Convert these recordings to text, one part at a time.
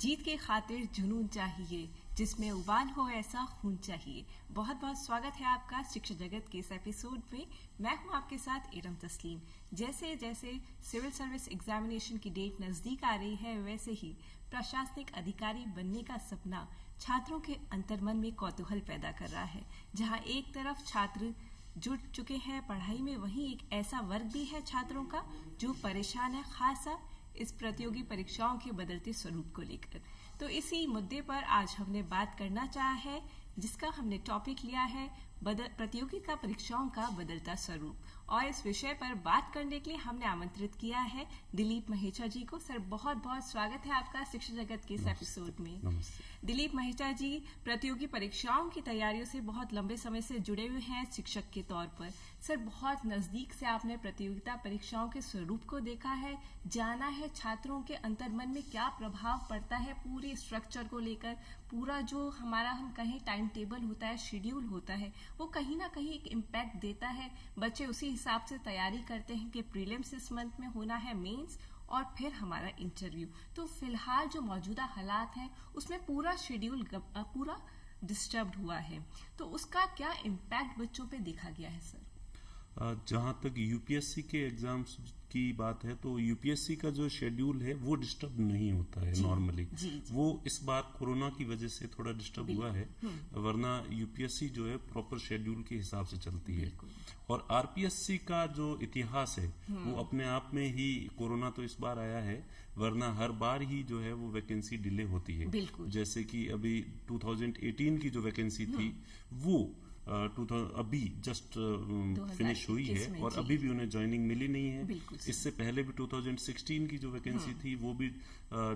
जीत के खातिर जुनून चाहिए, जिसमें उबाल हो ऐसा खून चाहिए। बहुत बहुत स्वागत है आपका शिक्षा जगत के इस एपिसोड में। मैं हूं आपके साथ इरम तस्लीम। जैसे जैसे सिविल सर्विस एग्जामिनेशन की डेट नजदीक आ रही है, वैसे ही प्रशासनिक अधिकारी बनने का सपना छात्रों के अंतर्मन में कौतूहल पैदा कर रहा है। जहां एक तरफ छात्र जुट चुके हैं पढ़ाई में, वहीं एक ऐसा वर्ग भी है छात्रों का जो परेशान है, खासा इस प्रतियोगी परीक्षाओं के बदलते स्वरूप को लेकर। तो इसी मुद्दे पर आज हमने बात करना चाहा है, जिसका हमने टॉपिक लिया है प्रतियोगिता परीक्षाओं का बदलता स्वरूप। और इस विषय पर बात करने के लिए हमने आमंत्रित किया है दिलीप महेचा जी को। सर, बहुत बहुत स्वागत है आपका शिक्षा जगत के इस एपिसोड में। दिलीप महेचा जी प्रतियोगी परीक्षाओं की तैयारियों से बहुत लंबे समय से जुड़े हुए हैं शिक्षक के तौर पर। सर, बहुत नजदीक से आपने प्रतियोगिता परीक्षाओं के स्वरूप को देखा है, जाना है छात्रों के अंतर्मन में क्या प्रभाव पड़ता है पूरे स्ट्रक्चर को लेकर। पूरा जो हमारा हम कहें टाइम टेबल होता है, शेड्यूल होता है, वो कहीं ना कहीं एक इम्पैक्ट देता है। बच्चे उसी हिसाब से तैयारी करते हैं कि प्रीलिम्स इस मंथ में होना है, मेंस और फिर हमारा इंटरव्यू। तो फिलहाल जो मौजूदा हालात हैं उसमें पूरा शेड्यूल पूरा डिस्टर्ब्ड हुआ है, तो उसका क्या इम्पैक्ट बच्चों पे देखा गया है सर? जहां तक यूपीएससी के एग्जाम्स की बात है, तो यूपीएससी का जो शेड्यूल है वो डिस्टर्ब नहीं होता है नॉर्मली। वो इस बार कोरोना की वजह से थोड़ा डिस्टर्ब हुआ है, वरना यूपीएससी जो है प्रॉपर शेड्यूल के हिसाब से चलती है। और आरपीएससी का जो इतिहास है वो अपने आप में ही, कोरोना तो इस बार आया है, वरना हर बार ही जो है वो वैकेंसी डिले होती है। जैसे कि अभी 2018 की जो वैकेंसी थी वो अभी जस्ट फिनिश हुई है और अभी भी उन्हें ज्वाइनिंग मिली नहीं है। इससे पहले भी 2016 की जो वैकेंसी थी वो भी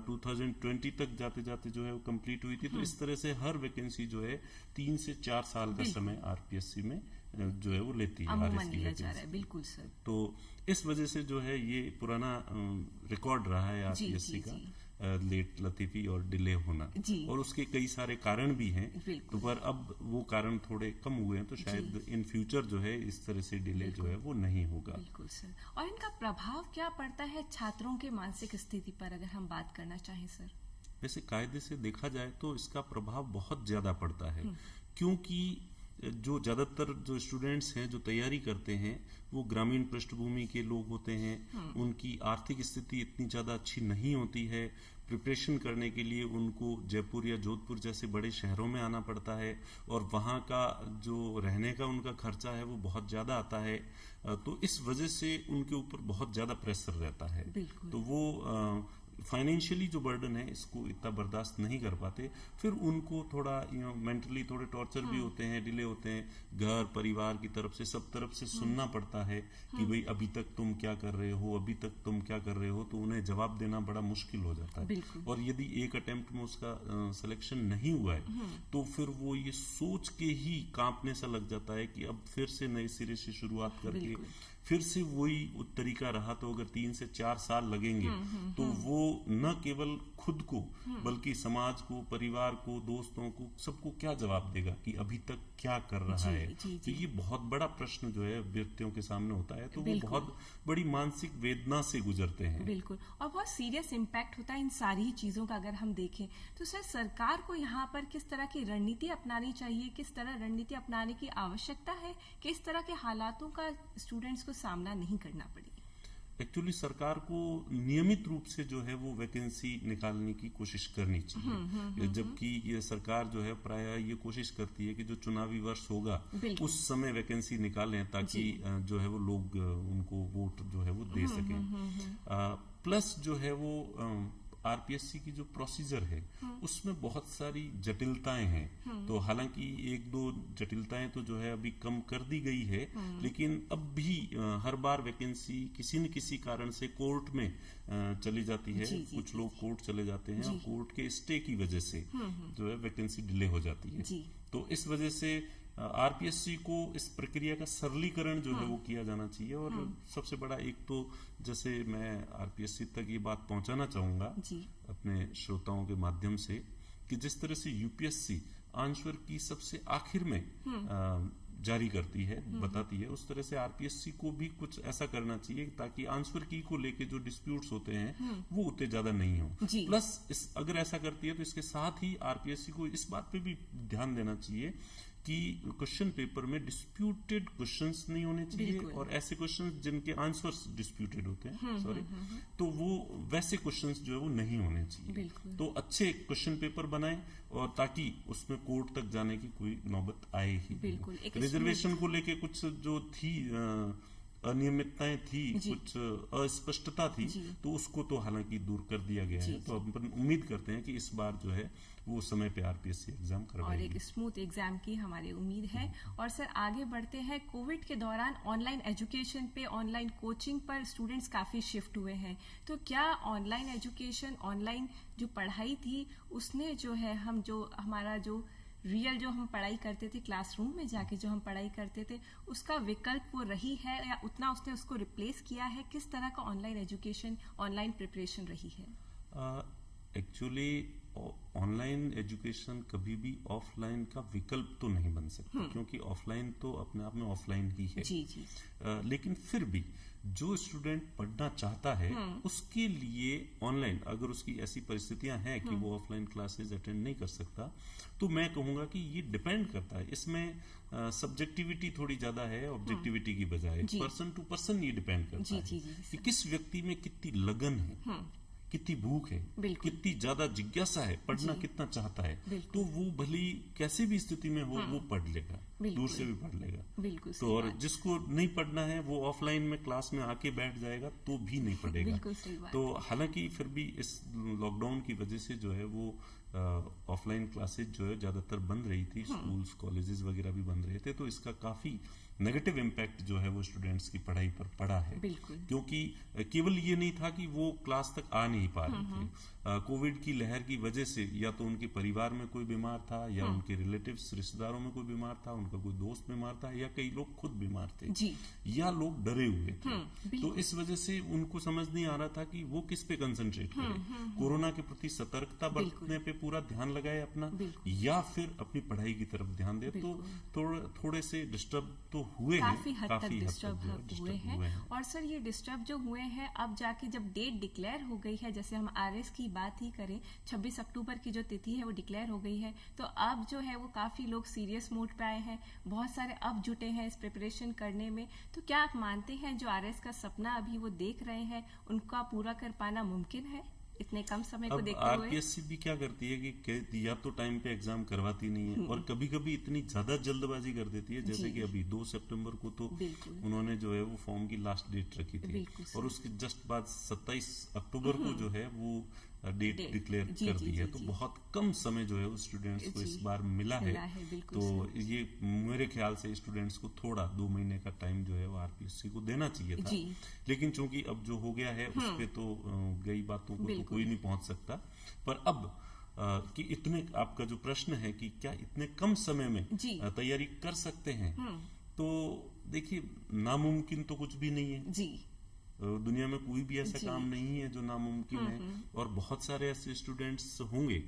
2020 तक जाते जाते जो है वो कंप्लीट हुई थी। तो इस तरह से हर वैकेंसी जो है 3 से 4 साल का समय आरपीएससी में जो है वो लेती है। बिल्कुल सर। तो इस वजह से जो है ये पुराना रिकॉर्ड रहा है आरपीएससी का, लेट लतीफी और डिले होना। और उसके कई सारे कारण भी हैं, तो पर अब वो कारण थोड़े कम हुए हैं, तो शायद इन फ्यूचर जो है इस तरह से डिले जो है वो नहीं होगा। बिल्कुल सर। और इनका प्रभाव क्या पड़ता है छात्रों के मानसिक स्थिति पर, अगर हम बात करना चाहें सर? वैसे कायदे से देखा जाए तो इसका प्रभाव बहुत ज्यादा पड़ता है, क्योंकि जो ज्यादातर जो स्टूडेंट्स हैं जो तैयारी करते हैं वो ग्रामीण पृष्ठभूमि के लोग होते हैं। उनकी आर्थिक स्थिति इतनी ज्यादा अच्छी नहीं होती है। प्रिपरेशन करने के लिए उनको जयपुर या जोधपुर जैसे बड़े शहरों में आना पड़ता है और वहाँ का जो रहने का उनका खर्चा है वो बहुत ज्यादा आता है। तो इस वजह से उनके ऊपर बहुत ज्यादा प्रेशर रहता है। तो वो फाइनेंशियली जो बर्डन है इसको इतना बर्दाश्त नहीं कर पाते। फिर उनको थोड़ा मेंटली थोड़े टॉर्चर भी होते हैं, डिले होते हैं। घर परिवार की तरफ से, सब तरफ से सुनना पड़ता है कि भाई अभी तक तुम क्या कर रहे हो, अभी तक तुम क्या कर रहे हो। तो उन्हें जवाब देना बड़ा मुश्किल हो जाता है। और यदि एक अटेम्प्ट में उसका सिलेक्शन नहीं हुआ है तो फिर वो ये सोच के ही कांपने सा लग जाता है कि अब फिर से नए सिरे से शुरुआत करके फिर से वही तरीका रहा तो अगर 3 से 4 साल लगेंगे तो वो न केवल खुद को बल्कि समाज को, परिवार को, दोस्तों को, सबको क्या जवाब देगा कि अभी तक क्या कर रहा है। तो ये बहुत बड़ा प्रश्न जो है व्यक्तियों के सामने होता है, तो वो बहुत बड़ी मानसिक वेदना से गुजरते हैं। बिल्कुल, और बहुत सीरियस इम्पैक्ट होता है इन सारी चीजों का। अगर हम देखें तो सर, सरकार को यहाँ पर किस तरह की रणनीति अपनानी चाहिए, किस तरह रणनीति अपनाने की आवश्यकता है कि इस तरह के हालातों का स्टूडेंट्स को सामना नहीं करना पड़े? एक्चुअली सरकार को नियमित रूप से जो है वो वैकेंसी निकालने की कोशिश करनी चाहिए। जबकि ये सरकार जो है प्राय ये कोशिश करती है कि जो चुनावी वर्ष होगा उस समय वैकेंसी निकालें ताकि जो है वो लोग उनको वोट जो है वो दे सकें। प्लस जो है वो आरपीएससी की जो प्रोसीजर है उसमें बहुत सारी जटिलताएं हैं। तो हालांकि 1-2 जटिलताएं तो जो है अभी कम कर दी गई है, लेकिन अब भी हर बार वैकेंसी किसी न किसी कारण से कोर्ट में चली जाती है। कुछ लोग कोर्ट चले जाते हैं और कोर्ट के स्टे की वजह से जो है वैकेंसी डिले हो जाती है। तो इस वजह से आरपीएससी को इस प्रक्रिया का सरलीकरण जो है वो किया जाना चाहिए। और सबसे बड़ा एक तो जैसे मैं आरपीएससी तक ये बात पहुंचाना चाहूंगा अपने श्रोताओं के माध्यम से कि जिस तरह से यूपीएससी आंसर की सबसे आखिर में जारी करती है, बताती है, उस तरह से आरपीएससी को भी कुछ ऐसा करना चाहिए ताकि आंसर की को लेके जो डिस्प्यूट्स होते हैं वो उतने ज्यादा नहीं हो। प्लस अगर ऐसा करती है तो इसके साथ ही आरपीएससी को इस बात पे भी ध्यान देना चाहिए कि क्वेश्चन पेपर में डिस्प्यूटेड क्वेश्चंस नहीं होने चाहिए और ऐसे क्वेश्चंस जिनके आंसर्स डिस्प्यूटेड होते हैं तो वो वैसे क्वेश्चंस जो है वो नहीं होने चाहिए। तो अच्छे क्वेश्चन पेपर बनाएं और ताकि उसमें कोर्ट तक जाने की कोई नौबत आए ही। रिजर्वेशन को लेके कुछ जो थी अनियमितताएं थी, कुछ अस्पष्टता थी, तो उसको तो हालांकि दूर कर दिया गया है। तो अपन उम्मीद करते हैं कि इस बार जो है वो समय पे आरपीएससी एग्जाम करवाएगी और एक स्मूथ एग्जाम की हमारी उम्मीद है। और सर आगे बढ़ते हैं, कोविड के दौरान ऑनलाइन एजुकेशन पे, ऑनलाइन कोचिंग पर स्टूडेंट्स काफी शिफ्ट हुए हैं, तो क्या ऑनलाइन एजुकेशन, ऑनलाइन जो पढ़ाई थी उसने जो है हमारा जो रियल जो हम पढ़ाई करते थे, क्लासरूम में जाके जो हम पढ़ाई करते थे, उसका विकल्प वो रही है या उतना उसने उसको रिप्लेस किया है? किस तरह का ऑनलाइन एजुकेशन, ऑनलाइन प्रिपरेशन रही है? एक्चुअली ऑनलाइन एजुकेशन कभी भी ऑफलाइन का विकल्प तो नहीं बन सकता, क्योंकि ऑफलाइन तो अपने आप में ऑफलाइन ही है। लेकिन फिर भी जो स्टूडेंट पढ़ना चाहता है उसके लिए ऑनलाइन, अगर उसकी ऐसी परिस्थितियां हैं कि वो ऑफलाइन क्लासेस अटेंड नहीं कर सकता, तो मैं कहूंगा कि ये डिपेंड करता है। इसमें सब्जेक्टिविटी थोड़ी ज्यादा है ऑब्जेक्टिविटी की बजाय, पर्सन टू पर्सन ये डिपेंड करता है कि किस व्यक्ति में कितनी लगन है, कितनी भूख है, कितनी ज्यादा जिज्ञासा है, पढ़ना कितना चाहता है, तो वो भली कैसे भी स्थिति में हो वो पढ़ लेगा, दूर से भी पढ़ लेगा। तो और जिसको नहीं पढ़ना है वो ऑफलाइन में क्लास में आके बैठ जाएगा तो भी नहीं पढ़ेगा। तो हालांकि फिर भी इस लॉकडाउन की वजह से जो है वो ऑफलाइन क्लासेज जो है ज्यादातर बंद रही थी, स्कूल्स कॉलेजेस वगैरह भी बंद रहे थे, तो इसका काफी नेगेटिव इम्पैक्ट जो है वो स्टूडेंट्स की पढ़ाई पर पड़ा है। क्योंकि केवल ये नहीं था कि वो क्लास तक आ नहीं पा रहे थे, कोविड की लहर की वजह से या तो उनके परिवार में कोई बीमार था, या उनके रिलेटिव्स रिश्तेदारों में कोई बीमार था, उनका कोई दोस्त बीमार था, या कई लोग खुद बीमार थे, या लोग डरे हुए थे। तो इस वजह से उनको समझ नहीं आ रहा था कि वो किस पे कंसंट्रेट करें, कोरोना के प्रति सतर्कता बरतने पे पूरा ध्यान लगाए अपना, या फिर अपनी पढ़ाई की तरफ ध्यान दे। तो थोड़े से डिस्टर्ब तो हुए हैं, काफी हद तक डिस्टर्ब हुए हैं। और सर ये डिस्टर्ब जो हुए हैं, अब जाके जब डेट डिक्लेयर हो गई है, जैसे हम आरएस की बात ही करें, 26 अक्टूबर की जो तिथि है वो डिक्लेयर हो गई है, तो अब जो है वो काफी लोग सीरियस मोड पे आए हैं, बहुत सारे अब जुटे हैं इस प्रिपरेशन करने में। तो क्या आप मानते हैं जो आरएस का सपना अभी वो देख रहे हैं उनका पूरा कर पाना मुमकिन है इतने कम समय को देखते हुए? आरपीएससी भी क्या करती है कि या तो टाइम पे एग्जाम करवाती नहीं है, और कभी कभी इतनी ज्यादा जल्दबाजी कर देती है, जैसे कि अभी 2 सितंबर को तो उन्होंने जो है वो फॉर्म की लास्ट डेट रखी थी, और उसके जस्ट बाद 27 अक्टूबर को जो है वो डेट डिक्लेयर कर दी है। तो बहुत कम समय जो है वो स्टूडेंट्स को इस बार मिला है। तो ये मेरे ख्याल से स्टूडेंट्स को थोड़ा 2 महीने का टाइम जो है वो आरपीएससी को देना चाहिए था, लेकिन चूंकि अब जो हो गया है उस पे तो गई बातों को तो कोई नहीं पहुंच सकता। पर अब कि इतने, आपका जो प्रश्न है कि क्या इतने कम समय में तैयारी कर सकते हैं, तो देखिए नामुमकिन तो कुछ भी नहीं है दुनिया में, कोई भी ऐसा काम नहीं है जो नामुमकिन है। और बहुत सारे ऐसे स्टूडेंट्स होंगे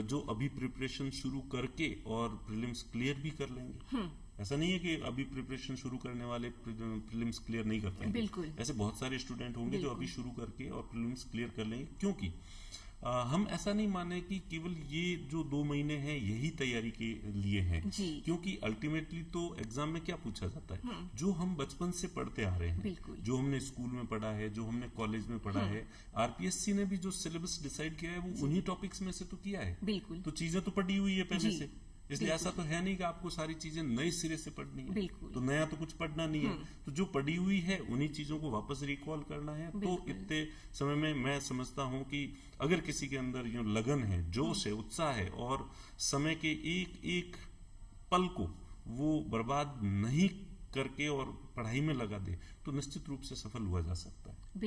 जो अभी प्रिपरेशन शुरू करके और प्रीलिम्स क्लियर भी कर लेंगे। ऐसा नहीं है कि अभी प्रिपरेशन शुरू करने वाले प्रीलिम्स क्लियर नहीं कर पाएंगे, ऐसे बहुत सारे स्टूडेंट होंगे जो अभी शुरू करके और प्रीलिम्स क्लियर कर लेंगे। क्योंकि हम ऐसा नहीं माने कि केवल ये जो 2 महीने हैं यही तैयारी के लिए हैं, क्योंकि अल्टीमेटली तो एग्जाम में क्या पूछा जाता है, जो हम बचपन से पढ़ते आ रहे हैं, जो हमने स्कूल में पढ़ा है, जो हमने कॉलेज में पढ़ा है। आरपीएससी ने भी जो सिलेबस डिसाइड किया है वो उन्हीं टॉपिक्स में से तो किया है, तो चीजें तो पढ़ी हुई है पहले से, इसलिए ऐसा तो है नहीं कि आपको सारी चीजें नए सिरे से पढ़नी है, तो नया तो कुछ पढ़ना नहीं है। तो जो पढ़ी हुई है उन्हीं चीजों को वापस रिकॉल करना है। तो इतने समय में मैं समझता हूं कि अगर किसी के अंदर लगन है, जोश है, उत्साह है, और समय के एक एक पल को वो बर्बाद नहीं करके और पढ़ाई में लगा दे, तो निश्चित रूप से सफल हुआ जा सकता है।